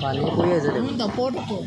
पानी कोई আছে দেখুন দপট তো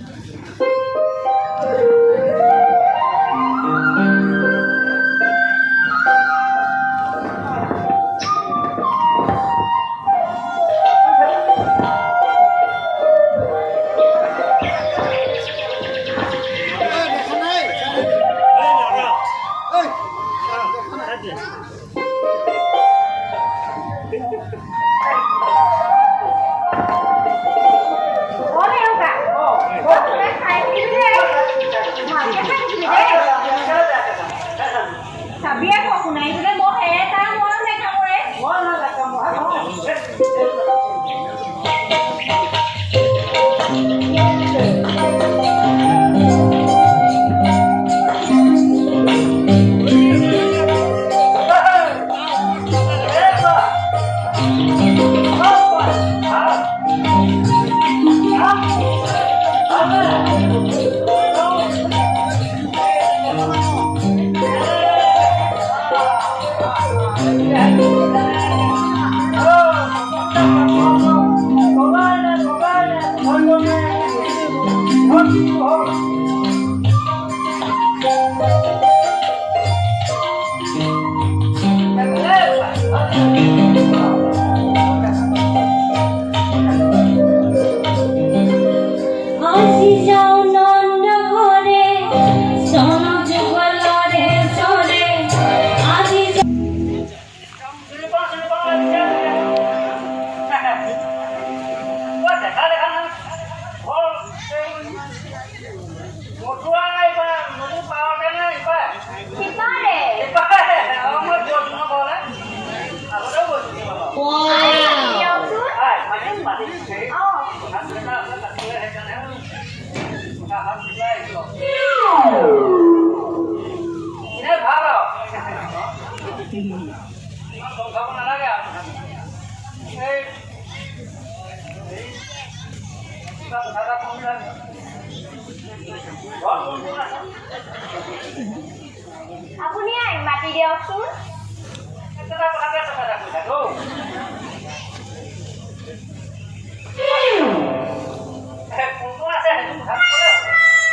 আপুনি মাতি দিয়কচোন।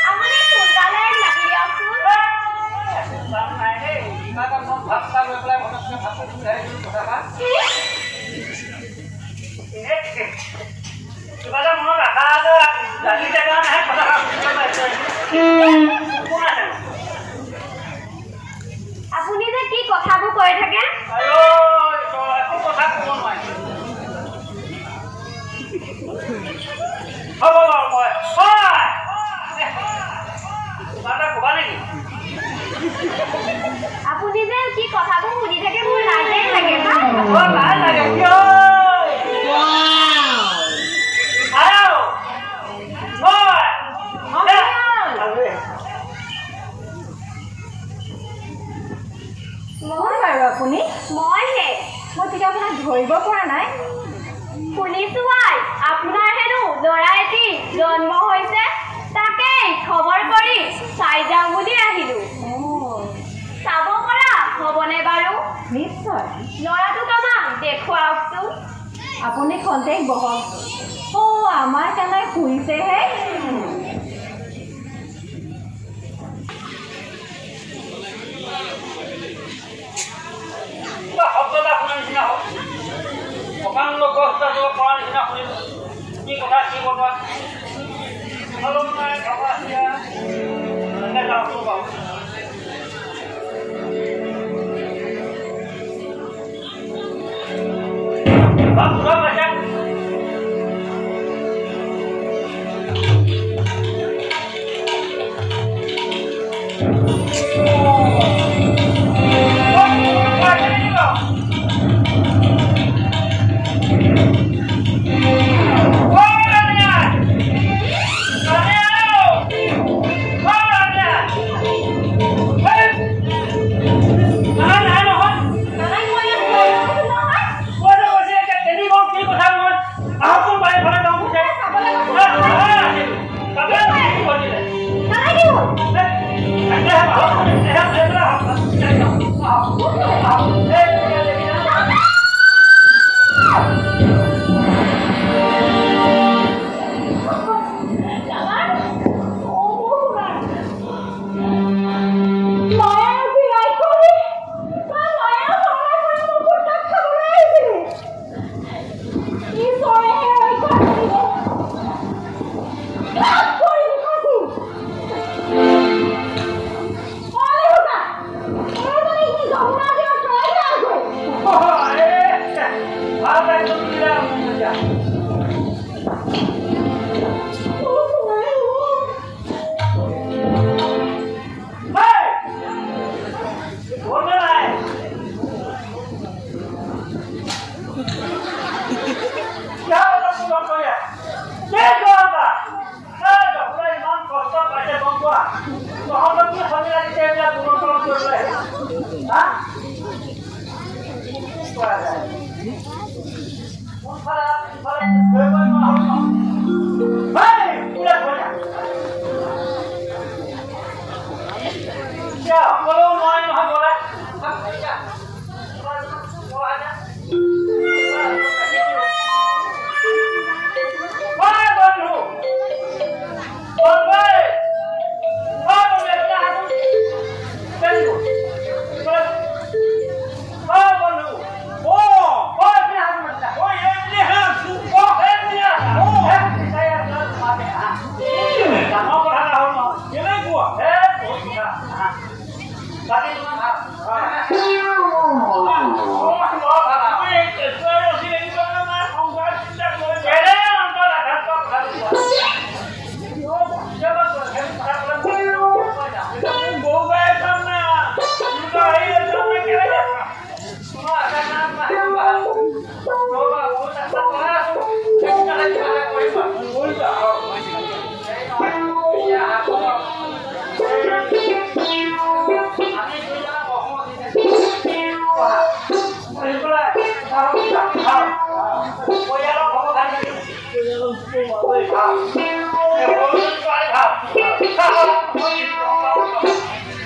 আপুনি সোনকালে মাতি দিয়কচোন। কিবা এটা মনত ৰাখা জানি জেগা নাই কথা আপুনি যে কি কথাবোৰ কৈ থাকে একো কথা ক'ব নোৱাৰি হ'ব বাৰু মই কিবা এটা ক'বা নেকি আপুনি যে কি কথাবোৰ শুনি থাকে মোৰ লাজেই লাগে লাজ লাগে কিয় আপুনি মইহে মই তেতিয়া আপোনাক ধৰিব পৰা নাই শুনিছো আই আপোনাৰ হেনো ল'ৰা এটি জন্ম হৈছে তাকেই খবৰ কৰি চাই যাওঁ বুলি আহিলো চাব পৰা হ'বনে বাৰু নিশ্চয় ল'ৰাটোক আমাক দেখুৱাওকচোন আপুনি খন্তেক বহক আমাৰ কাণাই শুইছেহে শব্দটা শুনাৰ নিচিনা হওক অকান লোক কৰাৰ নিচিনা শুনিলোঁ কি কথা কি বনোৱা অলপ নাই খাবা এতিয়া যাওঁচোন বাৰু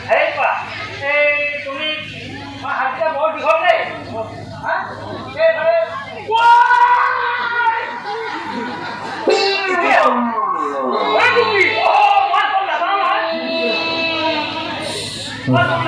হেৰি কোৱা এই তুমি মই হাতকেইটা বৰ দীঘল দেই হা এইফালে মই